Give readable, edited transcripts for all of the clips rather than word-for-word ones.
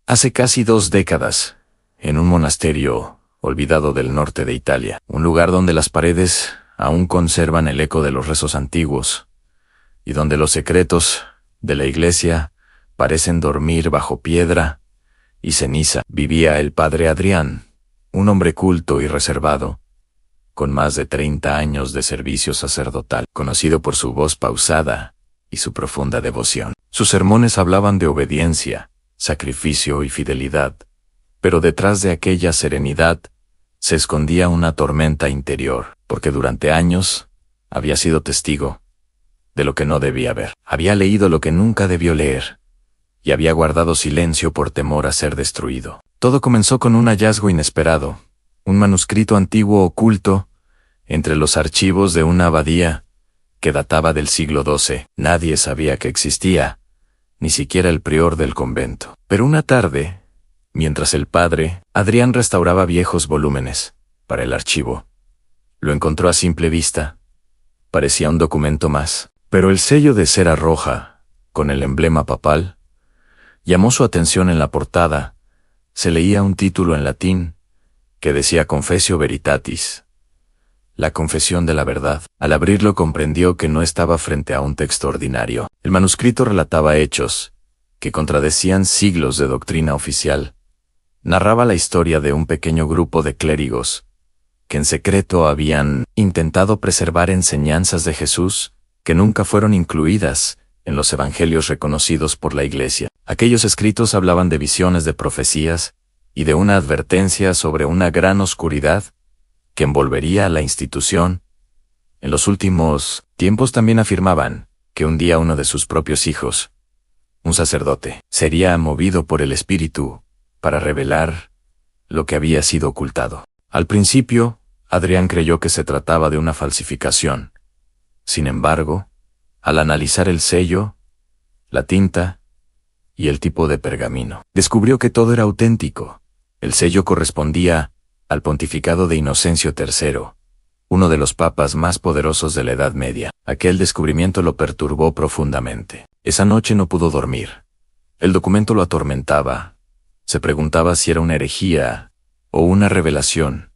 Hace casi 2 décadas, en un monasterio olvidado del norte de Italia, un lugar donde las paredes aún conservan el eco de los rezos antiguos y donde los secretos de la iglesia parecen dormir bajo piedra y ceniza, vivía el padre Adrián, un hombre culto y reservado, con más de 30 años de servicio sacerdotal, conocido por su voz pausada y su profunda devoción. Sus sermones hablaban de obediencia, sacrificio y fidelidad, pero detrás de aquella serenidad se escondía una tormenta interior, porque durante años había sido testigo de lo que no debía ver. Había leído lo que nunca debió leer, y había guardado silencio por temor a ser destruido. Todo comenzó con un hallazgo inesperado, un manuscrito antiguo oculto entre los archivos de una abadía que databa del siglo XII. Nadie sabía que existía, ni siquiera el prior del convento. Pero una tarde, mientras el padre Adrián restauraba viejos volúmenes para el archivo, lo encontró a simple vista. Parecía un documento más, pero el sello de cera roja, con el emblema papal, llamó su atención. En la portada se leía un título en latín que decía Confessio Veritatis, la confesión de la verdad. Al abrirlo comprendió que no estaba frente a un texto ordinario. El manuscrito relataba hechos que contradecían siglos de doctrina oficial. Narraba la historia de un pequeño grupo de clérigos que en secreto habían intentado preservar enseñanzas de Jesús que nunca fueron incluidas en los evangelios reconocidos por la Iglesia. Aquellos escritos hablaban de visiones, de profecías y de una advertencia sobre una gran oscuridad que envolvería a la institución. En los últimos tiempos también afirmaban que un día uno de sus propios hijos, un sacerdote, sería movido por el Espíritu para revelar lo que había sido ocultado. Al principio, Adrián creyó que se trataba de una falsificación. Sin embargo, al analizar el sello, la tinta y el tipo de pergamino, descubrió que todo era auténtico. El sello correspondía al pontificado de Inocencio III, uno de los papas más poderosos de la Edad Media. Aquel descubrimiento lo perturbó profundamente. Esa noche no pudo dormir. El documento lo atormentaba. Se preguntaba si era una herejía o una revelación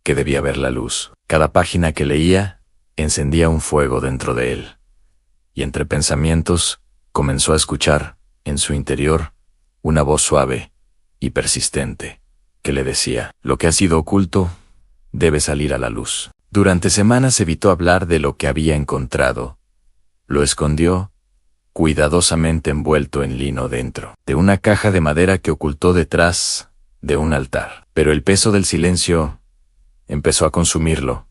que debía ver la luz. Cada página que leía encendía un fuego dentro de él, y entre pensamientos comenzó a escuchar, en su interior, una voz suave y persistente que le decía: lo que ha sido oculto debe salir a la luz. Durante semanas evitó hablar de lo que había encontrado. Lo escondió, cuidadosamente envuelto en lino dentro de una caja de madera que ocultó detrás de un altar. Pero el peso del silencio empezó a consumirlo.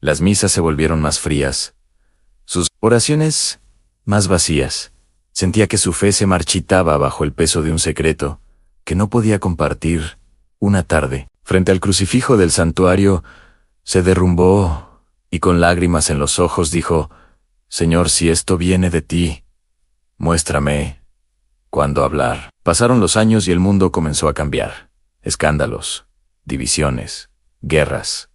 Las misas se volvieron más frías, sus oraciones más vacías. Sentía que su fe se marchitaba bajo el peso de un secreto que no podía compartir. Una tarde, frente al crucifijo del santuario, se derrumbó y con lágrimas en los ojos dijo: Señor, si esto viene de ti, muéstrame cuándo hablar. Pasaron los años y el mundo comenzó a cambiar. Escándalos, divisiones, guerras,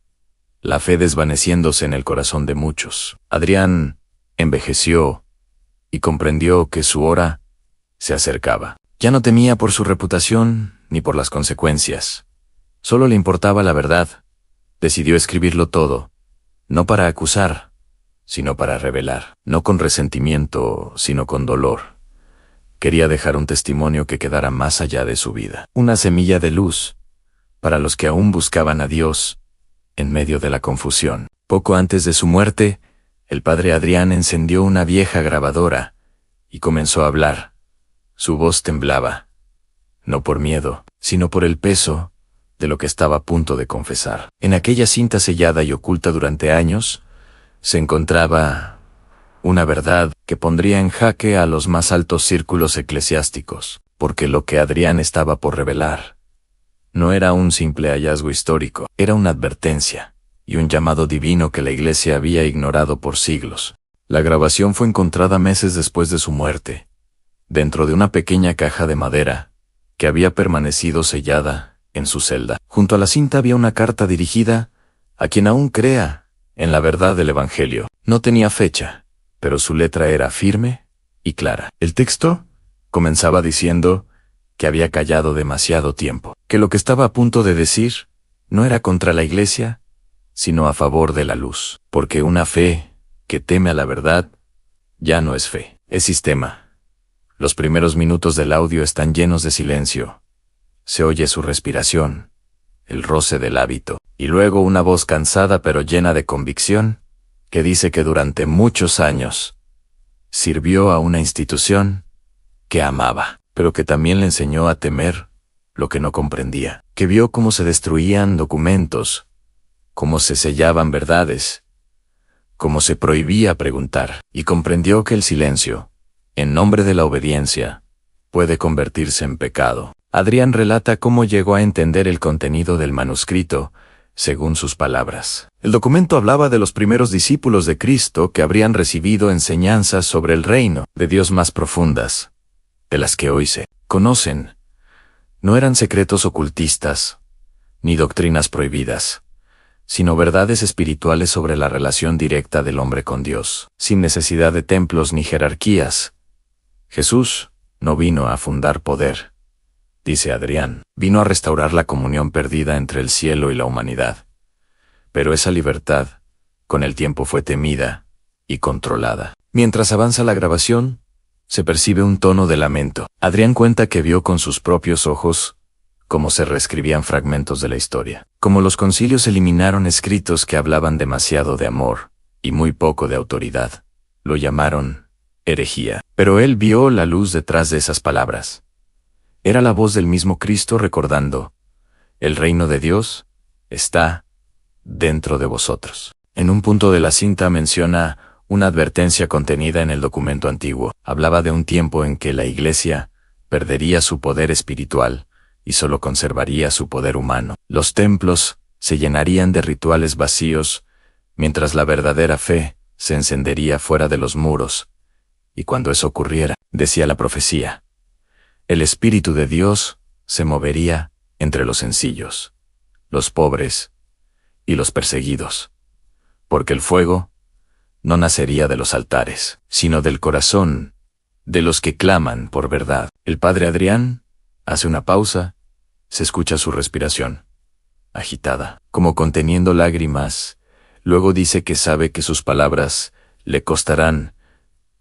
la fe desvaneciéndose en el corazón de muchos. Adrián envejeció y comprendió que su hora se acercaba. Ya no temía por su reputación ni por las consecuencias. Solo le importaba la verdad. Decidió escribirlo todo, no para acusar, sino para revelar. No con resentimiento, sino con dolor. Quería dejar un testimonio que quedara más allá de su vida. Una semilla de luz para los que aún buscaban a Dios en medio de la confusión. Poco antes de su muerte, el padre Adrián encendió una vieja grabadora y comenzó a hablar. Su voz temblaba, no por miedo, sino por el peso de lo que estaba a punto de confesar. En aquella cinta sellada y oculta durante años, se encontraba una verdad que pondría en jaque a los más altos círculos eclesiásticos, porque lo que Adrián estaba por revelar no era un simple hallazgo histórico, era una advertencia y un llamado divino que la Iglesia había ignorado por siglos. La grabación fue encontrada meses después de su muerte, dentro de una pequeña caja de madera que había permanecido sellada en su celda. Junto a la cinta había una carta dirigida a quien aún crea en la verdad del Evangelio. No tenía fecha, pero su letra era firme y clara. El texto comenzaba diciendo: que había callado demasiado tiempo, que lo que estaba a punto de decir no era contra la Iglesia, sino a favor de la luz, porque una fe que teme a la verdad ya no es fe, es sistema. Los primeros minutos del audio están llenos de silencio. Se oye su respiración, el roce del hábito, y luego una voz cansada pero llena de convicción, que dice que durante muchos años sirvió a una institución que amaba, pero que también le enseñó a temer lo que no comprendía, que vio cómo se destruían documentos, cómo se sellaban verdades, cómo se prohibía preguntar, y comprendió que el silencio, en nombre de la obediencia, puede convertirse en pecado. Adrián relata cómo llegó a entender el contenido del manuscrito, según sus palabras. El documento hablaba de los primeros discípulos de Cristo que habrían recibido enseñanzas sobre el reino de Dios más profundas, de las que hoy se conocen. No eran secretos ocultistas, ni doctrinas prohibidas, sino verdades espirituales sobre la relación directa del hombre con Dios, sin necesidad de templos ni jerarquías. Jesús no vino a fundar poder, dice Adrián, vino a restaurar la comunión perdida entre el cielo y la humanidad. Pero esa libertad, con el tiempo fue temida y controlada. Mientras avanza la grabación, se percibe un tono de lamento. Adrián cuenta que vio con sus propios ojos cómo se reescribían fragmentos de la historia, cómo los concilios eliminaron escritos que hablaban demasiado de amor y muy poco de autoridad. Lo llamaron herejía. Pero él vio la luz detrás de esas palabras. Era la voz del mismo Cristo recordando: el reino de Dios está dentro de vosotros. En un punto de la cinta menciona una advertencia contenida en el documento antiguo. Hablaba de un tiempo en que la Iglesia perdería su poder espiritual y solo conservaría su poder humano. Los templos se llenarían de rituales vacíos, mientras la verdadera fe se encendería fuera de los muros. Y cuando eso ocurriera, decía la profecía, el Espíritu de Dios se movería entre los sencillos, los pobres y los perseguidos, porque el fuego no nacería de los altares, sino del corazón de los que claman por verdad. El padre Adrián hace una pausa, se escucha su respiración, agitada, como conteniendo lágrimas. Luego dice que sabe que sus palabras le costarán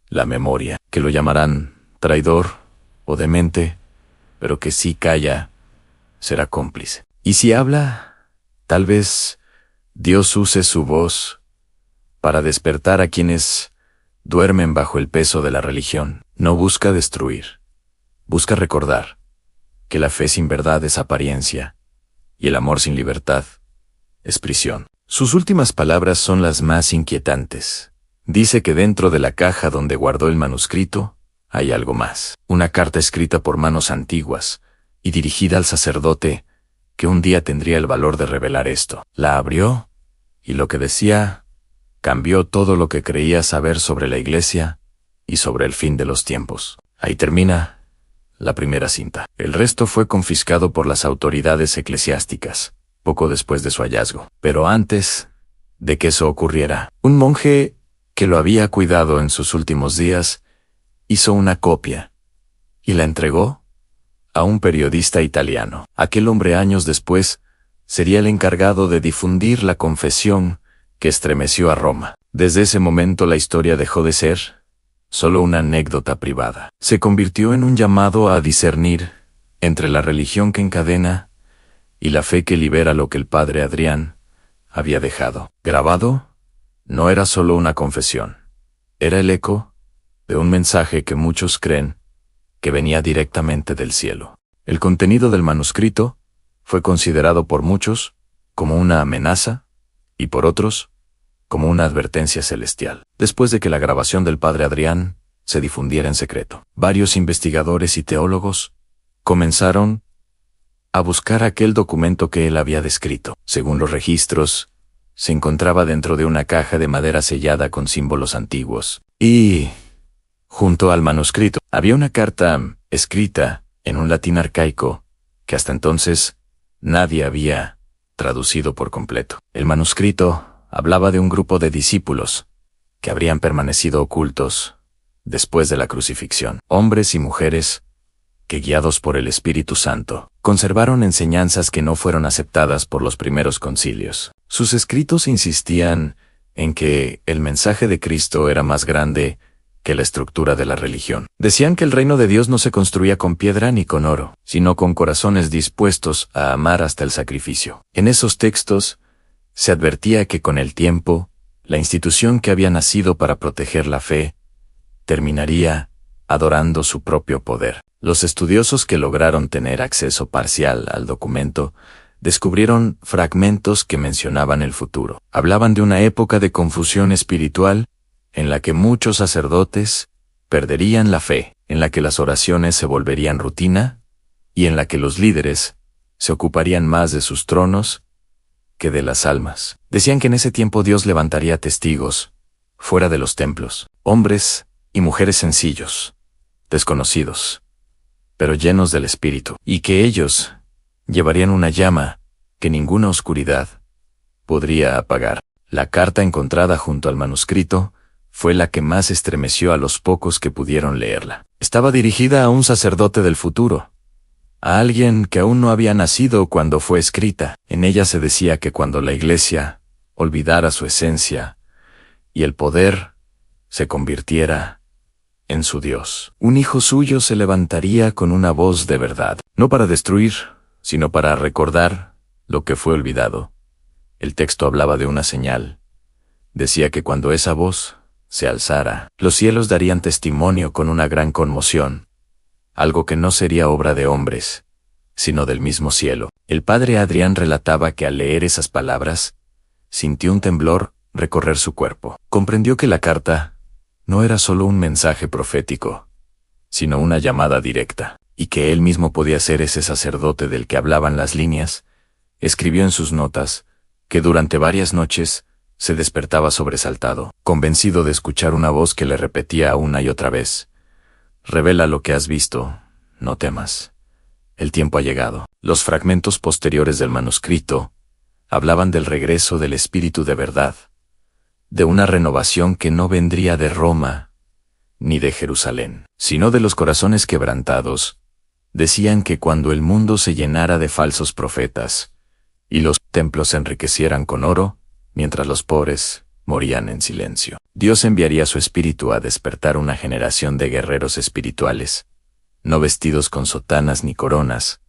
la memoria, que lo llamarán traidor o demente, pero que si calla, será cómplice. Y si habla, tal vez Dios use su voz para despertar a quienes duermen bajo el peso de la religión. No busca destruir, busca recordar que la fe sin verdad es apariencia y el amor sin libertad es prisión. Sus últimas palabras son las más inquietantes. Dice que dentro de la caja donde guardó el manuscrito hay algo más. Una carta escrita por manos antiguas y dirigida al sacerdote que un día tendría el valor de revelar esto. La abrió y lo que decía cambió todo lo que creía saber sobre la Iglesia y sobre el fin de los tiempos. Ahí termina la primera cinta. El resto fue confiscado por las autoridades eclesiásticas poco después de su hallazgo. Pero antes de que eso ocurriera, un monje que lo había cuidado en sus últimos días hizo una copia y la entregó a un periodista italiano. Aquel hombre años después sería el encargado de difundir la confesión que estremeció a Roma. Desde ese momento la historia dejó de ser solo una anécdota privada. Se convirtió en un llamado a discernir entre la religión que encadena y la fe que libera lo que el padre Adrián había dejado. Grabado, no era solo una confesión, era el eco de un mensaje que muchos creen que venía directamente del cielo. El contenido del manuscrito fue considerado por muchos como una amenaza y por otros como una advertencia celestial. Después de que la grabación del padre Adrián se difundiera en secreto, varios investigadores y teólogos comenzaron a buscar aquel documento que él había descrito. Según los registros, se encontraba dentro de una caja de madera sellada con símbolos antiguos. Y junto al manuscrito había una carta escrita en un latín arcaico que hasta entonces nadie había traducido por completo. El manuscrito hablaba de un grupo de discípulos que habrían permanecido ocultos después de la crucifixión. Hombres y mujeres que, guiados por el Espíritu Santo, conservaron enseñanzas que no fueron aceptadas por los primeros concilios. Sus escritos insistían en que el mensaje de Cristo era más grande que la estructura de la religión. Decían que el reino de Dios no se construía con piedra ni con oro, sino con corazones dispuestos a amar hasta el sacrificio. En esos textos se advertía que con el tiempo, la institución que había nacido para proteger la fe terminaría adorando su propio poder. Los estudiosos que lograron tener acceso parcial al documento descubrieron fragmentos que mencionaban el futuro. Hablaban de una época de confusión espiritual en la que muchos sacerdotes perderían la fe, en la que las oraciones se volverían rutina y en la que los líderes se ocuparían más de sus tronos que de las almas. Decían que en ese tiempo Dios levantaría testigos fuera de los templos, hombres y mujeres sencillos, desconocidos, pero llenos del Espíritu, y que ellos llevarían una llama que ninguna oscuridad podría apagar. La carta encontrada junto al manuscrito fue la que más estremeció a los pocos que pudieron leerla. Estaba dirigida a un sacerdote del futuro, a alguien que aún no había nacido cuando fue escrita. En ella se decía que cuando la Iglesia olvidara su esencia y el poder se convirtiera en su Dios, un hijo suyo se levantaría con una voz de verdad, no para destruir, sino para recordar lo que fue olvidado. El texto hablaba de una señal. Decía que cuando esa voz se alzara, los cielos darían testimonio con una gran conmoción, algo que no sería obra de hombres, sino del mismo cielo. El padre Adrián relataba que al leer esas palabras, sintió un temblor recorrer su cuerpo. Comprendió que la carta no era solo un mensaje profético, sino una llamada directa, y que él mismo podía ser ese sacerdote del que hablaban las líneas. Escribió en sus notas que durante varias noches se despertaba sobresaltado, convencido de escuchar una voz que le repetía una y otra vez: «Revela lo que has visto, no temas. El tiempo ha llegado». Los fragmentos posteriores del manuscrito hablaban del regreso del Espíritu de verdad, de una renovación que no vendría de Roma ni de Jerusalén, sino de los corazones quebrantados. Decían que cuando el mundo se llenara de falsos profetas y los templos se enriquecieran con oro, mientras los pobres morían en silencio, Dios enviaría su Espíritu a despertar una generación de guerreros espirituales, no vestidos con sotanas ni coronas,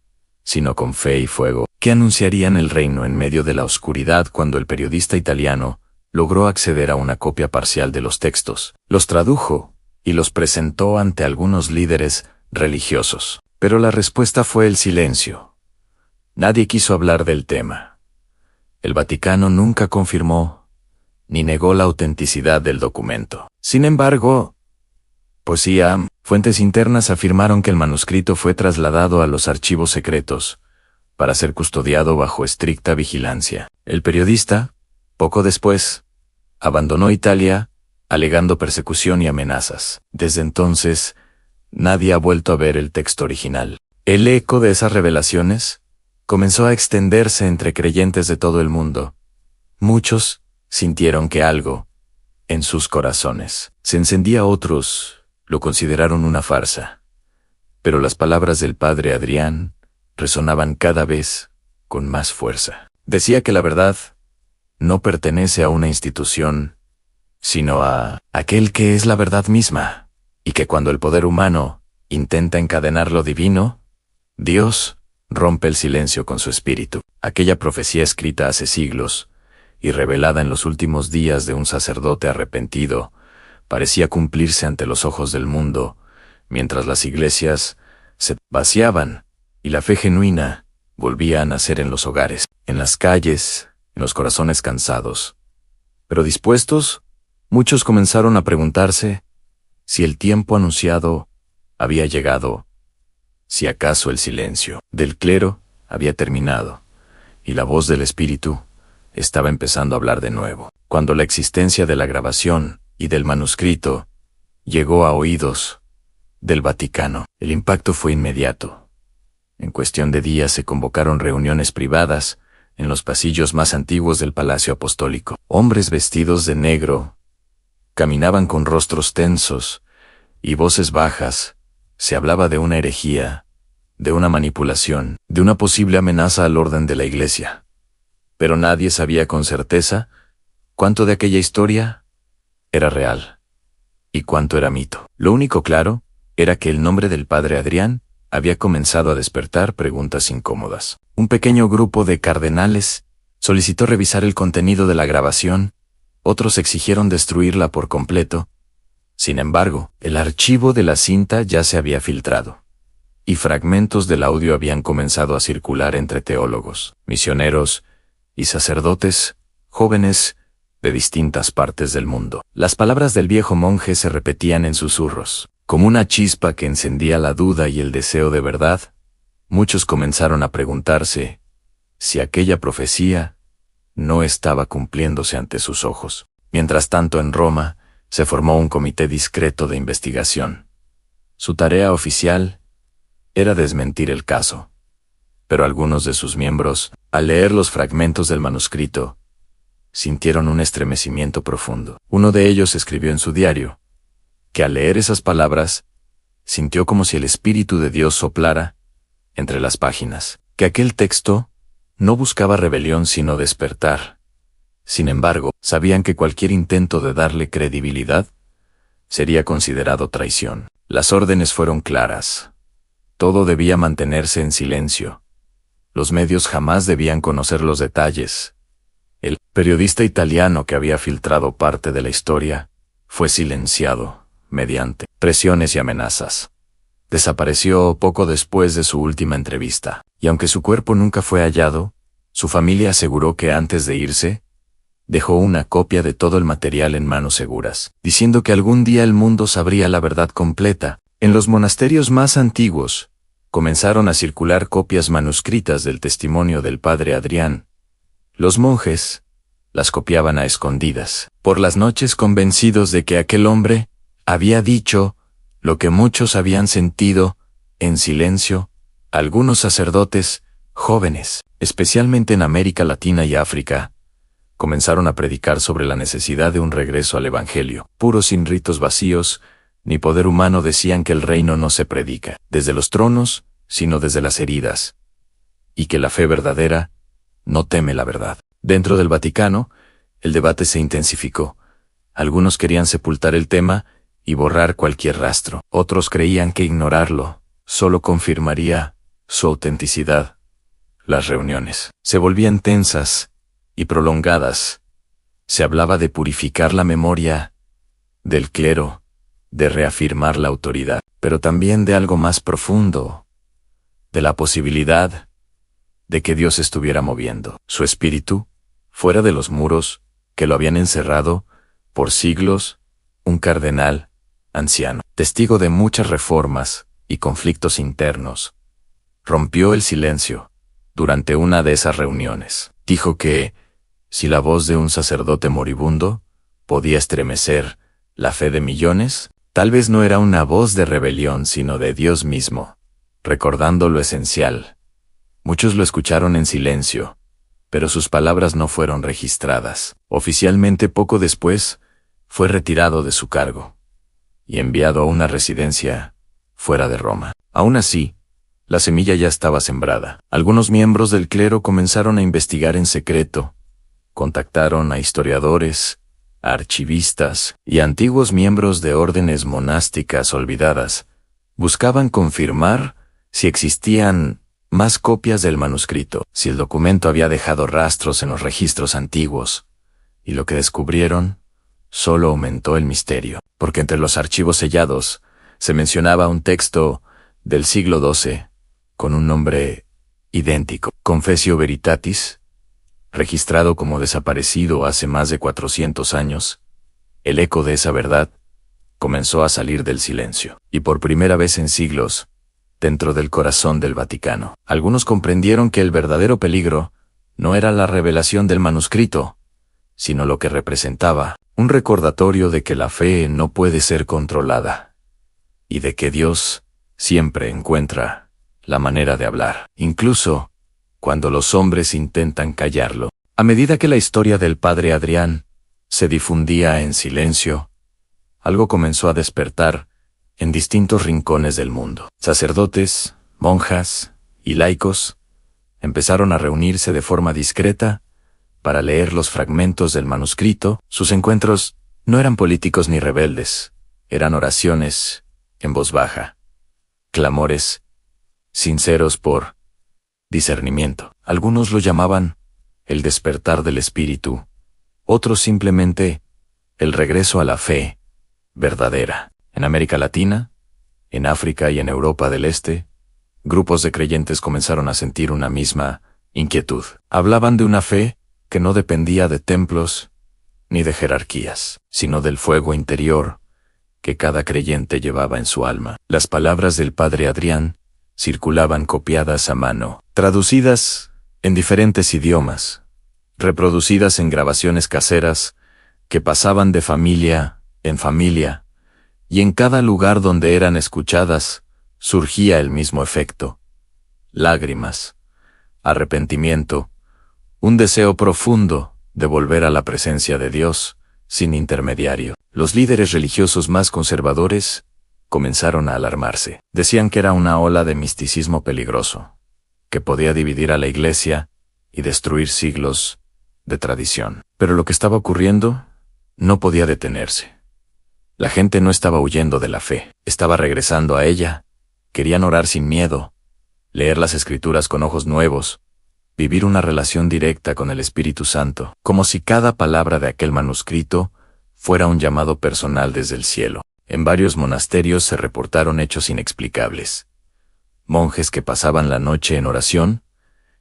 sino con fe y fuego, que anunciarían el reino en medio de la oscuridad. Cuando el periodista italiano logró acceder a una copia parcial de los textos, los tradujo y los presentó ante algunos líderes religiosos. Pero la respuesta fue el silencio. Nadie quiso hablar del tema. El Vaticano nunca confirmó ni negó la autenticidad del documento. Sin embargo, fuentes internas afirmaron que el manuscrito fue trasladado a los archivos secretos para ser custodiado bajo estricta vigilancia. El periodista, poco después, abandonó Italia, alegando persecución y amenazas. Desde entonces, nadie ha vuelto a ver el texto original. El eco de esas revelaciones comenzó a extenderse entre creyentes de todo el mundo. Muchos sintieron que algo en sus corazones se encendía, otros lo consideraron una farsa. Pero las palabras del padre Adrián resonaban cada vez con más fuerza. Decía que la verdad no pertenece a una institución, sino a aquel que es la verdad misma, y que cuando el poder humano intenta encadenar lo divino, Dios rompe el silencio con su espíritu. Aquella profecía escrita hace siglos y revelada en los últimos días de un sacerdote arrepentido parecía cumplirse ante los ojos del mundo, mientras las iglesias se vaciaban y la fe genuina volvía a nacer en los hogares, en las calles, en los corazones cansados, pero dispuestos. Muchos comenzaron a preguntarse si el tiempo anunciado había llegado, si acaso el silencio del clero había terminado y la voz del Espíritu estaba empezando a hablar de nuevo. Cuando la existencia de la grabación y del manuscrito llegó a oídos del Vaticano, el impacto fue inmediato. En cuestión de días se convocaron reuniones privadas en los pasillos más antiguos del Palacio Apostólico. Hombres vestidos de negro caminaban con rostros tensos y voces bajas. Se hablaba de una herejía de una manipulación, de una posible amenaza al orden de la Iglesia. Pero nadie sabía con certeza cuánto de aquella historia era real y cuánto era mito. Lo único claro era que el nombre del padre Adrián había comenzado a despertar preguntas incómodas. Un pequeño grupo de cardenales solicitó revisar el contenido de la grabación, otros exigieron destruirla por completo. Sin embargo, el archivo de la cinta ya se había filtrado, y fragmentos del audio habían comenzado a circular entre teólogos, misioneros y sacerdotes jóvenes de distintas partes del mundo. Las palabras del viejo monje se repetían en susurros. Como una chispa que encendía la duda y el deseo de verdad, muchos comenzaron a preguntarse si aquella profecía no estaba cumpliéndose ante sus ojos. Mientras tanto, en Roma, se formó un comité discreto de investigación. Su tarea oficial era desmentir el caso, pero algunos de sus miembros, al leer los fragmentos del manuscrito, sintieron un estremecimiento profundo. Uno de ellos escribió en su diario que al leer esas palabras, sintió como si el Espíritu de Dios soplara entre las páginas, que aquel texto no buscaba rebelión sino despertar. Sin embargo, sabían que cualquier intento de darle credibilidad sería considerado traición. Las órdenes fueron claras. Todo debía mantenerse en silencio. Los medios jamás debían conocer los detalles. El periodista italiano que había filtrado parte de la historia fue silenciado mediante presiones y amenazas. Desapareció poco después de su última entrevista, y aunque su cuerpo nunca fue hallado, su familia aseguró que antes de irse, dejó una copia de todo el material en manos seguras, diciendo que algún día el mundo sabría la verdad completa. En los monasterios más antiguos, comenzaron a circular copias manuscritas del testimonio del padre Adrián. Los monjes las copiaban a escondidas, por las noches, convencidos de que aquel hombre había dicho lo que muchos habían sentido en silencio. Algunos sacerdotes jóvenes, especialmente en América Latina y África, comenzaron a predicar sobre la necesidad de un regreso al Evangelio. Puros, sin ritos vacíos ni poder humano, decían que el reino no se predica desde los tronos, sino desde las heridas, y que la fe verdadera no teme la verdad. Dentro del Vaticano, el debate se intensificó. Algunos querían sepultar el tema y borrar cualquier rastro. Otros creían que ignorarlo solo confirmaría su autenticidad. Las reuniones se volvían tensas y prolongadas. Se hablaba de purificar la memoria del clero, de reafirmar la autoridad, pero también de algo más profundo, de la posibilidad de que Dios estuviera moviendo su espíritu fuera de los muros que lo habían encerrado por siglos. Un cardenal anciano, testigo de muchas reformas y conflictos internos, rompió el silencio durante una de esas reuniones. Dijo que, si la voz de un sacerdote moribundo podía estremecer la fe de millones, tal vez no era una voz de rebelión sino de Dios mismo, recordando lo esencial. Muchos lo escucharon en silencio, pero sus palabras no fueron registradas. Oficialmente, poco después, fue retirado de su cargo y enviado a una residencia fuera de Roma. Aún así, la semilla ya estaba sembrada. Algunos miembros del clero comenzaron a investigar en secreto. Contactaron a historiadores, a archivistas y a antiguos miembros de órdenes monásticas olvidadas. Buscaban confirmar si existían más copias del manuscrito, si el documento había dejado rastros en los registros antiguos, y lo que descubrieron solo aumentó el misterio, porque entre los archivos sellados se mencionaba un texto del siglo XII con un nombre idéntico, Confessio Veritatis, registrado como desaparecido hace más de 400 años. El eco de esa verdad comenzó a salir del silencio, y por primera vez en siglos, dentro del corazón del Vaticano, algunos comprendieron que el verdadero peligro no era la revelación del manuscrito, sino lo que representaba, un recordatorio de que la fe no puede ser controlada, y de que Dios siempre encuentra la manera de hablar, incluso cuando los hombres intentan callarlo. A medida que la historia del padre Adrián se difundía en silencio, algo comenzó a despertar en distintos rincones del mundo. Sacerdotes, monjas y laicos empezaron a reunirse de forma discreta para leer los fragmentos del manuscrito. Sus encuentros no eran políticos ni rebeldes, eran oraciones en voz baja, clamores sinceros por discernimiento. Algunos lo llamaban el despertar del espíritu, otros simplemente el regreso a la fe verdadera. En América Latina, en África y en Europa del Este, grupos de creyentes comenzaron a sentir una misma inquietud. Hablaban de una fe que no dependía de templos ni de jerarquías, sino del fuego interior que cada creyente llevaba en su alma. Las palabras del padre Adrián circulaban copiadas a mano, traducidas en diferentes idiomas, reproducidas en grabaciones caseras que pasaban de familia en familia, y en cada lugar donde eran escuchadas surgía el mismo efecto: lágrimas, arrepentimiento, un deseo profundo de volver a la presencia de Dios sin intermediario. Los líderes religiosos más conservadores comenzaron a alarmarse. Decían que era una ola de misticismo peligroso, que podía dividir a la Iglesia y destruir siglos de tradición. Pero lo que estaba ocurriendo no podía detenerse. La gente no estaba huyendo de la fe, estaba regresando a ella. Querían orar sin miedo, leer las Escrituras con ojos nuevos, vivir una relación directa con el Espíritu Santo, como si cada palabra de aquel manuscrito fuera un llamado personal desde el cielo. En varios monasterios se reportaron hechos inexplicables. Monjes que pasaban la noche en oración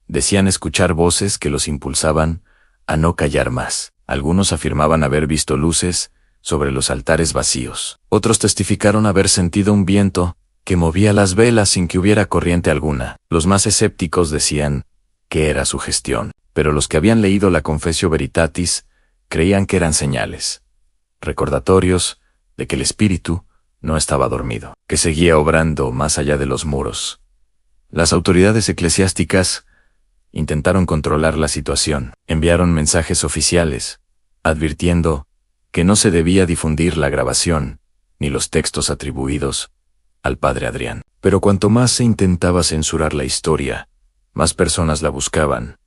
decían escuchar voces que los impulsaban a no callar más. Algunos afirmaban haber visto luces sobre los altares vacíos. Otros testificaron haber sentido un viento que movía las velas sin que hubiera corriente alguna. Los más escépticos decían que era sugestión, pero los que habían leído la Confessio Veritatis creían que eran señales, recordatorios de que el espíritu no estaba dormido, que seguía obrando más allá de los muros. Las autoridades eclesiásticas intentaron controlar la situación. Enviaron mensajes oficiales, advirtiendo que no se debía difundir la grabación ni los textos atribuidos al padre Adrián. Pero cuanto más se intentaba censurar la historia, más personas la buscaban,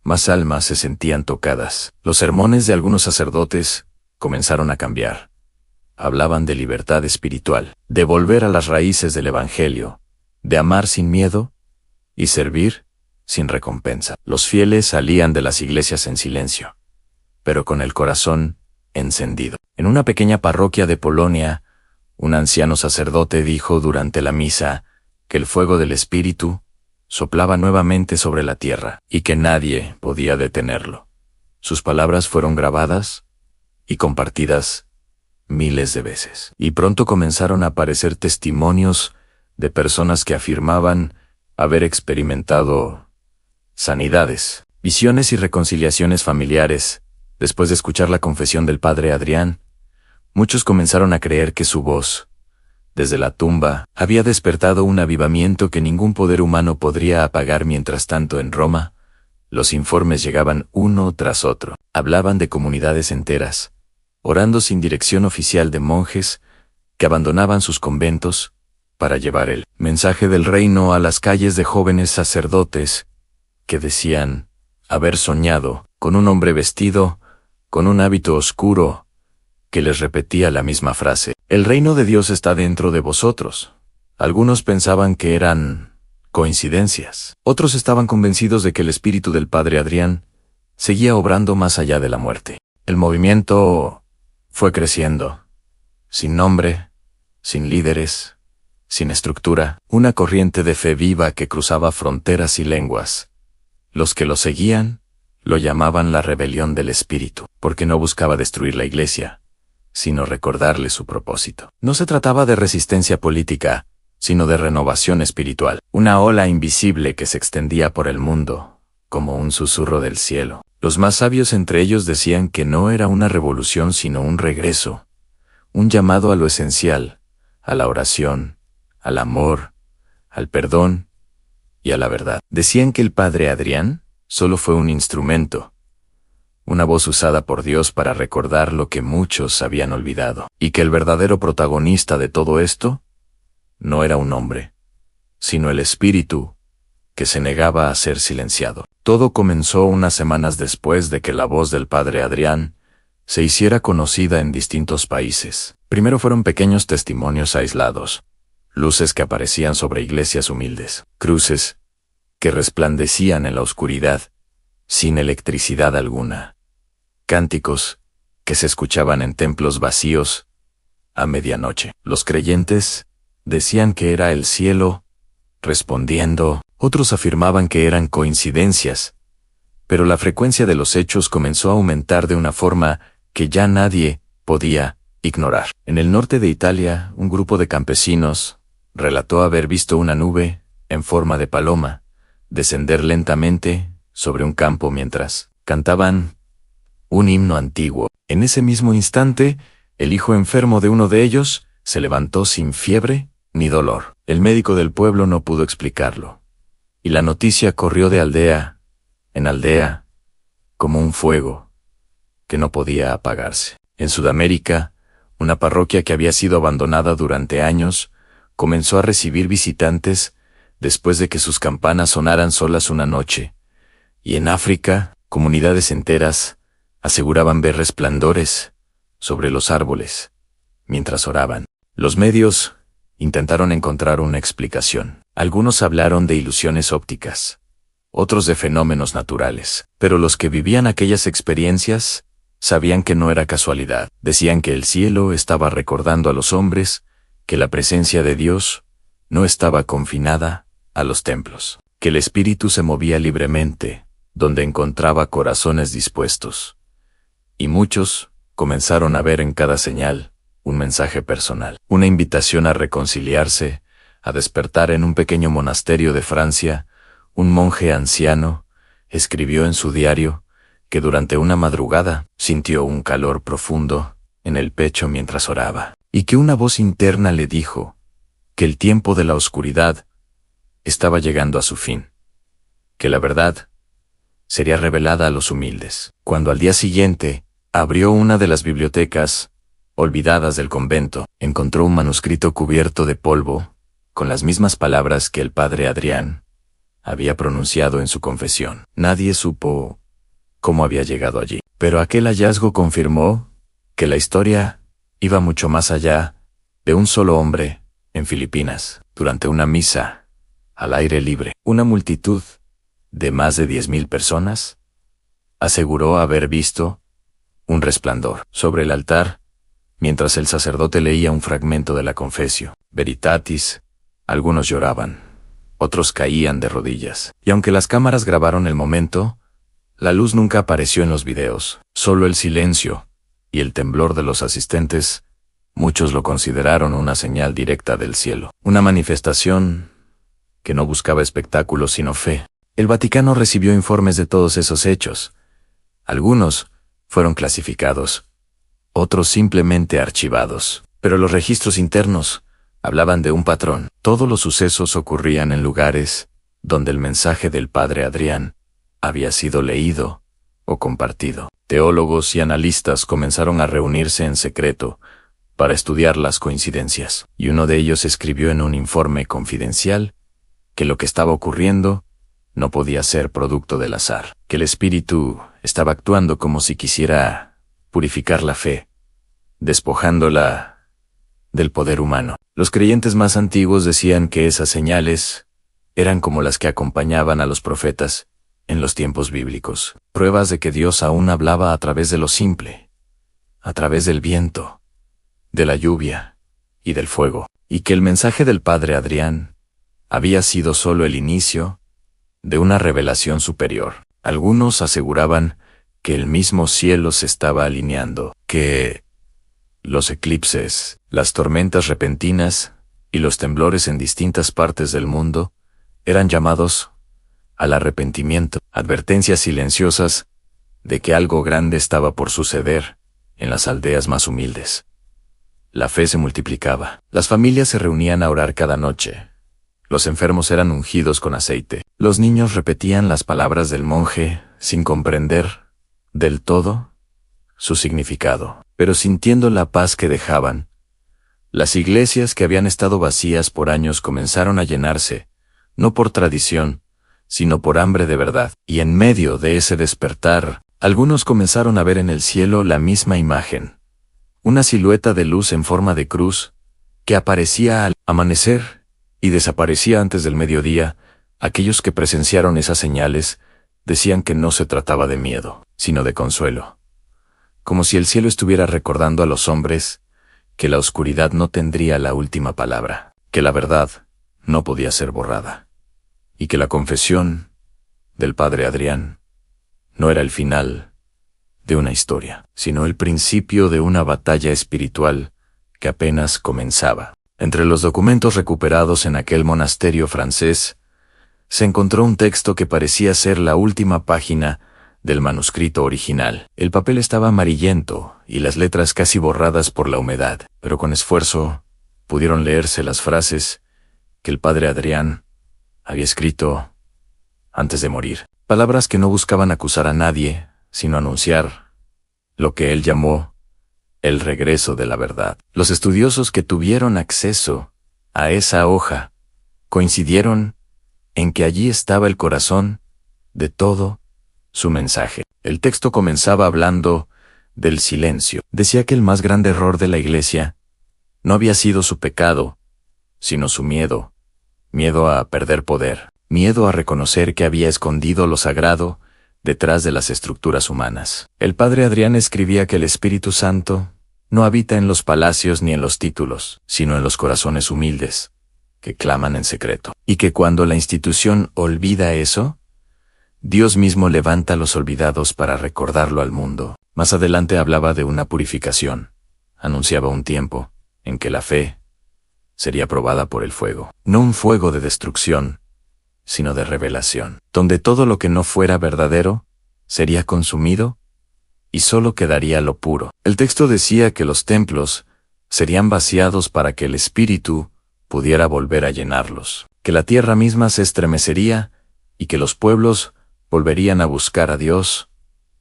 más almas se sentían tocadas. Los sermones de algunos sacerdotes comenzaron a cambiar. Hablaban de libertad espiritual, de volver a las raíces del Evangelio, de amar sin miedo y servir sin recompensa. Los fieles salían de las iglesias en silencio, pero con el corazón encendido. En una pequeña parroquia de Polonia, un anciano sacerdote dijo durante la misa que el fuego del Espíritu soplaba nuevamente sobre la tierra y que nadie podía detenerlo. Sus palabras fueron grabadas y compartidas miles de veces. Y pronto comenzaron a aparecer testimonios de personas que afirmaban haber experimentado sanidades, visiones y reconciliaciones familiares. Después de escuchar la confesión del padre Adrián, muchos comenzaron a creer que su voz, desde la tumba, había despertado un avivamiento que ningún poder humano podría apagar. Mientras tanto, en Roma, los informes llegaban uno tras otro. Hablaban de comunidades enteras, orando sin dirección oficial, de monjes que abandonaban sus conventos para llevar el mensaje del reino a las calles, de jóvenes sacerdotes que decían haber soñado con un hombre vestido con un hábito oscuro que les repetía la misma frase: el reino de Dios está dentro de vosotros. Algunos pensaban que eran coincidencias. Otros estaban convencidos de que el espíritu del padre Adrián seguía obrando más allá de la muerte. El movimiento fue creciendo, sin nombre, sin líderes, sin estructura, una corriente de fe viva que cruzaba fronteras y lenguas. Los que lo seguían lo llamaban la rebelión del espíritu, porque no buscaba destruir la iglesia, sino recordarle su propósito. No se trataba de resistencia política, sino de renovación espiritual, una ola invisible que se extendía por el mundo, como un susurro del cielo. Los más sabios entre ellos decían que no era una revolución sino un regreso, un llamado a lo esencial, a la oración, al amor, al perdón y a la verdad. Decían que el padre Adrián solo fue un instrumento, una voz usada por Dios para recordar lo que muchos habían olvidado, y que el verdadero protagonista de todo esto no era un hombre, sino el espíritu, que se negaba a ser silenciado. Todo comenzó unas semanas después de que la voz del padre Adrián se hiciera conocida en distintos países. Primero fueron pequeños testimonios aislados, luces que aparecían sobre iglesias humildes, cruces que resplandecían en la oscuridad, sin electricidad alguna, cánticos que se escuchaban en templos vacíos a medianoche. Los creyentes decían que era el cielo respondiendo, otros afirmaban que eran coincidencias, pero la frecuencia de los hechos comenzó a aumentar de una forma que ya nadie podía ignorar. En el norte de Italia, un grupo de campesinos relató haber visto una nube en forma de paloma descender lentamente sobre un campo mientras cantaban un himno antiguo. En ese mismo instante, el hijo enfermo de uno de ellos se levantó sin fiebre ni dolor. El médico del pueblo no pudo explicarlo, y la noticia corrió de aldea en aldea como un fuego que no podía apagarse. En Sudamérica, una parroquia que había sido abandonada durante años comenzó a recibir visitantes después de que sus campanas sonaran solas una noche, y en África, comunidades enteras aseguraban ver resplandores sobre los árboles mientras oraban. Los medios intentaron encontrar una explicación. Algunos hablaron de ilusiones ópticas, otros de fenómenos naturales, pero los que vivían aquellas experiencias sabían que no era casualidad. Decían que el cielo estaba recordando a los hombres que la presencia de Dios no estaba confinada a los templos, que el espíritu se movía libremente donde encontraba corazones dispuestos. Y muchos comenzaron a ver en cada señal un mensaje personal, una invitación a reconciliarse, a despertar. En un pequeño monasterio de Francia, un monje anciano escribió en su diario que durante una madrugada sintió un calor profundo en el pecho mientras oraba, y que una voz interna le dijo que el tiempo de la oscuridad estaba llegando a su fin, que la verdad sería revelada a los humildes. Cuando al día siguiente abrió una de las bibliotecas olvidadas del convento, encontró un manuscrito cubierto de polvo, con las mismas palabras que el padre Adrián había pronunciado en su confesión. Nadie supo cómo había llegado allí, pero aquel hallazgo confirmó que la historia iba mucho más allá de un solo hombre en Filipinas. Durante una misa al aire libre, una multitud de más de 10,000 personas aseguró haber visto un resplandor sobre el altar mientras el sacerdote leía un fragmento de la Confessio Veritatis. Algunos lloraban, otros caían de rodillas, y aunque las cámaras grabaron el momento, la luz nunca apareció en los videos, solo el silencio y el temblor de los asistentes. Muchos lo consideraron una señal directa del cielo, una manifestación que no buscaba espectáculo sino fe. El Vaticano recibió informes de todos esos hechos. Algunos fueron clasificados, otros simplemente archivados, pero los registros internos hablaban de un patrón. Todos los sucesos ocurrían en lugares donde el mensaje del padre Adrián había sido leído o compartido. Teólogos y analistas comenzaron a reunirse en secreto para estudiar las coincidencias, y uno de ellos escribió en un informe confidencial que lo que estaba ocurriendo no podía ser producto del azar, que el espíritu estaba actuando como si quisiera purificar la fe, despojándola del poder humano. Los creyentes más antiguos decían que esas señales eran como las que acompañaban a los profetas en los tiempos bíblicos, pruebas de que Dios aún hablaba a través de lo simple, a través del viento, de la lluvia y del fuego, y que el mensaje del padre Adrián había sido solo el inicio de una revelación superior. Algunos aseguraban que el mismo cielo se estaba alineando, que los eclipses, las tormentas repentinas y los temblores en distintas partes del mundo eran llamados al arrepentimiento, advertencias silenciosas de que algo grande estaba por suceder en las aldeas más humildes. La fe se multiplicaba. Las familias se reunían a orar cada noche. Los enfermos eran ungidos con aceite. Los niños repetían las palabras del monje sin comprender del todo su significado, pero sintiendo la paz que dejaban. Las iglesias que habían estado vacías por años comenzaron a llenarse no por tradición, sino por hambre de verdad. Y en medio de ese despertar, algunos comenzaron a ver en el cielo la misma imagen, una silueta de luz en forma de cruz, que aparecía al amanecer y desaparecía antes del mediodía. Aquellos que presenciaron esas señales decían que no se trataba de miedo, sino de consuelo, como si el cielo estuviera recordando a los hombres que la oscuridad no tendría la última palabra, que la verdad no podía ser borrada, y que la confesión del padre Adrián no era el final de una historia, sino el principio de una batalla espiritual que apenas comenzaba. Entre los documentos recuperados en aquel monasterio francés, se encontró un texto que parecía ser la última página del manuscrito original. El papel estaba amarillento y las letras casi borradas por la humedad, pero con esfuerzo pudieron leerse las frases que el padre Adrián había escrito antes de morir. Palabras que no buscaban acusar a nadie, sino anunciar lo que él llamó el regreso de la verdad. Los estudiosos que tuvieron acceso a esa hoja coincidieron en que allí estaba el corazón de todo su mensaje. El texto comenzaba hablando del silencio. Decía que el más grande error de la Iglesia no había sido su pecado, sino su miedo. Miedo a perder poder. Miedo a reconocer que había escondido lo sagrado detrás de las estructuras humanas. El padre Adrián escribía que el Espíritu Santo no habita en los palacios ni en los títulos, sino en los corazones humildes, que claman en secreto. Y que cuando la institución olvida eso, Dios mismo levanta a los olvidados para recordarlo al mundo. Más adelante hablaba de una purificación. Anunciaba un tiempo en que la fe sería probada por el fuego. No un fuego de destrucción, sino de revelación, donde todo lo que no fuera verdadero sería consumido y solo quedaría lo puro. El texto decía que los templos serían vaciados para que el Espíritu pudiera volver a llenarlos, que la tierra misma se estremecería y que los pueblos volverían a buscar a Dios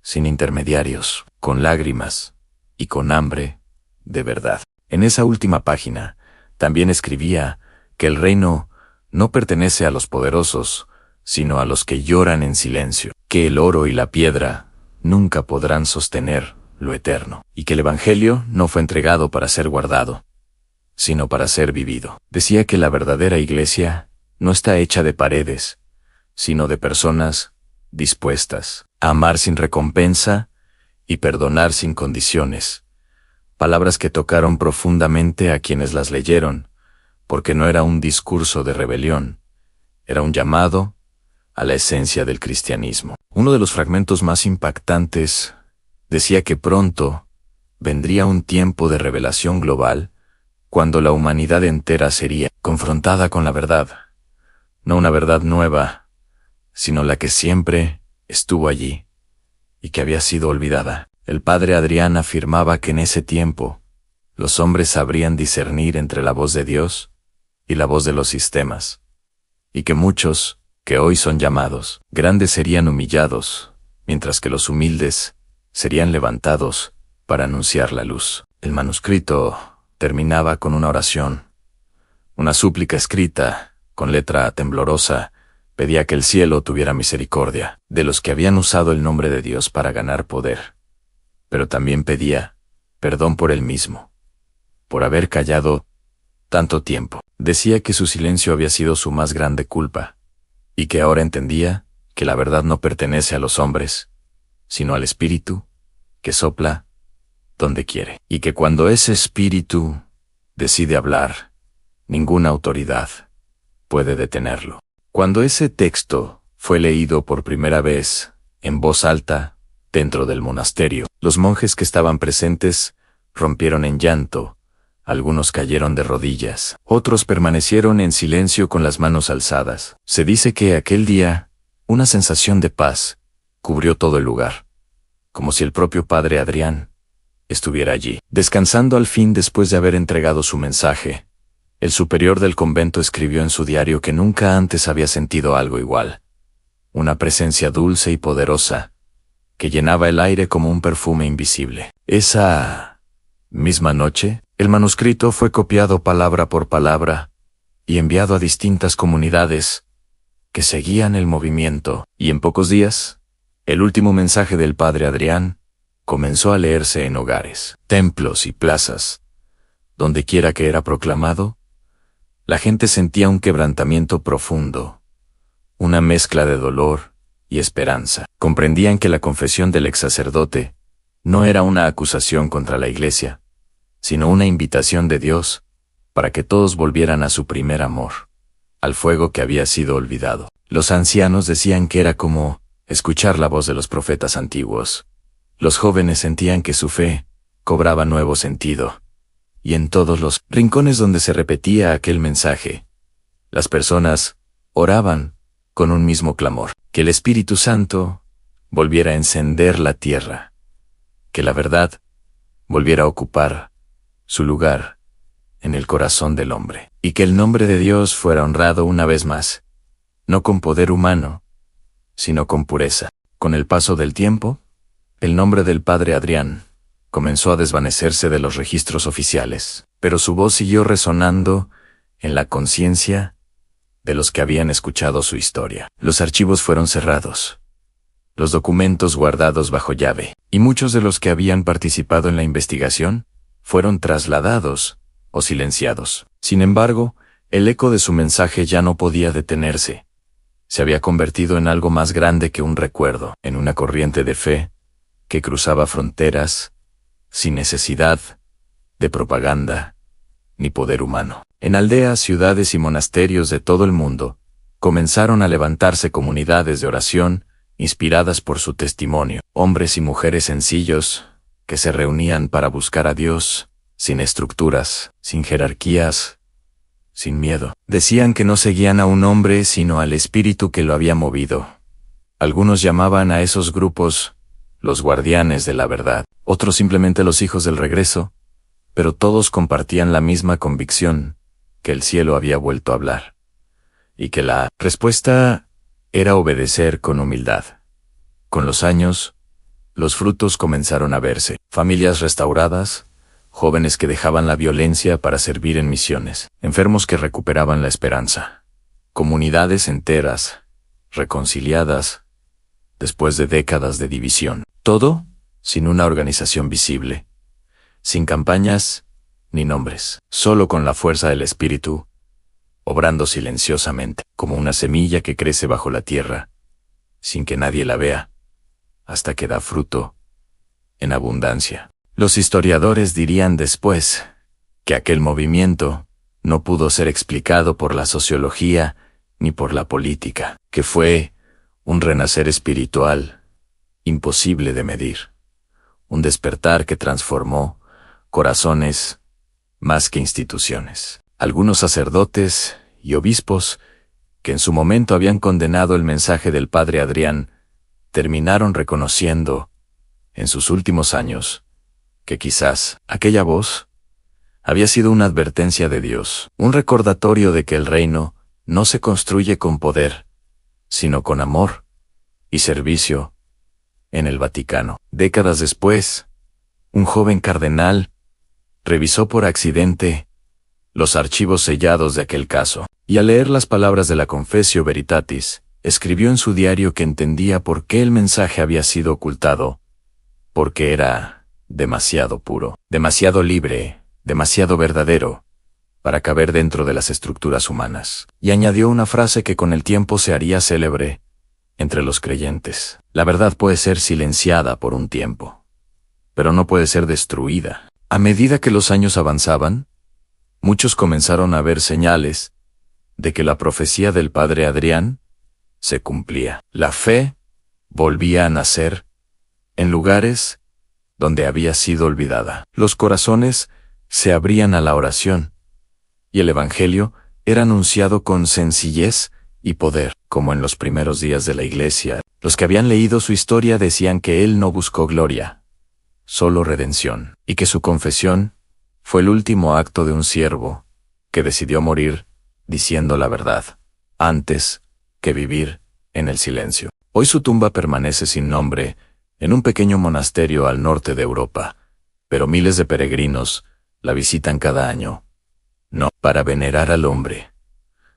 sin intermediarios, con lágrimas y con hambre de verdad. En esa última página también escribía que el reino no pertenece a los poderosos, sino a los que lloran en silencio, que el oro y la piedra nunca podrán sostener lo eterno, y que el Evangelio no fue entregado para ser guardado, sino para ser vivido. Decía que la verdadera iglesia no está hecha de paredes, sino de personas dispuestas a amar sin recompensa y perdonar sin condiciones. Palabras que tocaron profundamente a quienes las leyeron, porque no era un discurso de rebelión, era un llamado a la esencia del cristianismo. Uno de los fragmentos más impactantes decía que pronto vendría un tiempo de revelación global, cuando la humanidad entera sería confrontada con la verdad, no una verdad nueva, sino la que siempre estuvo allí y que había sido olvidada. El padre Adrián afirmaba que en ese tiempo los hombres sabrían discernir entre la voz de Dios y la voz de los sistemas, y que muchos que hoy son llamados grandes serían humillados, mientras que los humildes serían levantados para anunciar la luz. El manuscrito terminaba con una oración, una súplica escrita con letra temblorosa. Pedía que el cielo tuviera misericordia de los que habían usado el nombre de Dios para ganar poder, pero también pedía perdón por él mismo, por haber callado tanto tiempo. Decía que su silencio había sido su más grande culpa, y que ahora entendía que la verdad no pertenece a los hombres, sino al Espíritu, que sopla donde quiere, y que cuando ese Espíritu decide hablar, ninguna autoridad puede detenerlo. Cuando ese texto fue leído por primera vez, en voz alta, dentro del monasterio, los monjes que estaban presentes rompieron en llanto. Algunos cayeron de rodillas, otros permanecieron en silencio con las manos alzadas. Se dice que aquel día, una sensación de paz cubrió todo el lugar, como si el propio padre Adrián estuviera allí, descansando al fin después de haber entregado su mensaje. El superior del convento escribió en su diario que nunca antes había sentido algo igual. Una presencia dulce y poderosa, que llenaba el aire como un perfume invisible. Esa misma noche, el manuscrito fue copiado palabra por palabra y enviado a distintas comunidades que seguían el movimiento, y en pocos días, el último mensaje del padre Adrián comenzó a leerse en hogares, templos y plazas. Dondequiera que era proclamado, la gente sentía un quebrantamiento profundo, una mezcla de dolor y esperanza. Comprendían que la confesión del ex sacerdote no era una acusación contra la Iglesia, sino una invitación de Dios para que todos volvieran a su primer amor, al fuego que había sido olvidado. Los ancianos decían que era como escuchar la voz de los profetas antiguos. Los jóvenes sentían que su fe cobraba nuevo sentido, y en todos los rincones donde se repetía aquel mensaje, las personas oraban con un mismo clamor: que el Espíritu Santo volviera a encender la tierra, que la verdad volviera a ocupar su lugar en el corazón del hombre, y que el nombre de Dios fuera honrado una vez más, no con poder humano, sino con pureza. Con el paso del tiempo, el nombre del padre Adrián comenzó a desvanecerse de los registros oficiales, pero su voz siguió resonando en la conciencia de los que habían escuchado su historia. Los archivos fueron cerrados, los documentos guardados bajo llave, y muchos de los que habían participado en la investigación fueron trasladados o silenciados. Sin embargo, el eco de su mensaje ya no podía detenerse. Se había convertido en algo más grande que un recuerdo, en una corriente de fe que cruzaba fronteras sin necesidad de propaganda ni poder humano. En aldeas, ciudades y monasterios de todo el mundo comenzaron a levantarse comunidades de oración inspiradas por su testimonio, hombres y mujeres sencillos que se reunían para buscar a Dios sin estructuras, sin jerarquías, sin miedo. Decían que no seguían a un hombre sino al espíritu que lo había movido. Algunos llamaban a esos grupos los guardianes de la verdad, otros simplemente los hijos del regreso, pero todos compartían la misma convicción, que el cielo había vuelto a hablar, y que la respuesta era obedecer con humildad. Con los años, los frutos comenzaron a verse: familias restauradas, jóvenes que dejaban la violencia para servir en misiones, enfermos que recuperaban la esperanza, comunidades enteras reconciliadas después de décadas de división. Todo sin una organización visible, sin campañas ni nombres, solo con la fuerza del Espíritu, obrando silenciosamente, como una semilla que crece bajo la tierra, sin que nadie la vea, hasta que da fruto en abundancia. Los historiadores dirían después que aquel movimiento no pudo ser explicado por la sociología ni por la política, que fue un renacer espiritual imposible de medir, un despertar que transformó corazones más que instituciones. Algunos sacerdotes y obispos que en su momento habían condenado el mensaje del padre Adrián terminaron reconociendo en sus últimos años que quizás aquella voz había sido una advertencia de Dios, un recordatorio de que el reino no se construye con poder, sino con amor y servicio. En el Vaticano, décadas después, un joven cardenal revisó por accidente los archivos sellados de aquel caso, y al leer las palabras de la Confessio Veritatis, escribió en su diario que entendía por qué el mensaje había sido ocultado, porque era demasiado puro, demasiado libre, demasiado verdadero, para caber dentro de las estructuras humanas. Y añadió una frase que con el tiempo se haría célebre entre los creyentes: la verdad puede ser silenciada por un tiempo, pero no puede ser destruida. A medida que los años avanzaban, muchos comenzaron a ver señales de que la profecía del padre Adrián se cumplía. La fe volvía a nacer en lugares donde había sido olvidada. Los corazones se abrían a la oración, y el Evangelio era anunciado con sencillez y poder, como en los primeros días de la Iglesia. Los que habían leído su historia decían que él no buscó gloria, solo redención, y que su confesión fue el último acto de un siervo que decidió morir diciendo la verdad, antes que vivir en el silencio. Hoy su tumba permanece sin nombre en un pequeño monasterio al norte de Europa, pero miles de peregrinos la visitan cada año, no para venerar al hombre,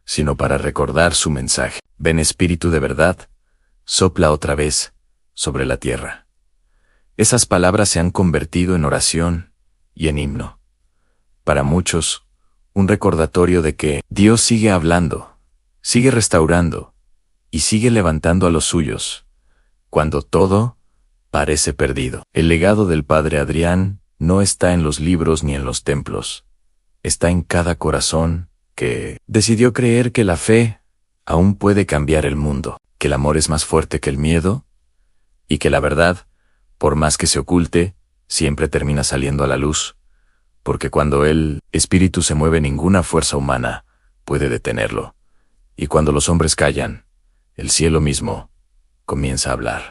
sino para recordar su mensaje. Ven Espíritu de verdad, sopla otra vez sobre la tierra. Esas palabras se han convertido en oración y en himno. Para muchos, un recordatorio de que Dios sigue hablando, sigue restaurando y sigue levantando a los suyos, cuando todo parece perdido. El legado del Padre Adrián no está en los libros ni en los templos, está en cada corazón que decidió creer que la fe aún puede cambiar el mundo, que el amor es más fuerte que el miedo y que la verdad, por más que se oculte, siempre termina saliendo a la luz, porque cuando el Espíritu se mueve ninguna fuerza humana puede detenerlo, y cuando los hombres callan, el cielo mismo comienza a hablar.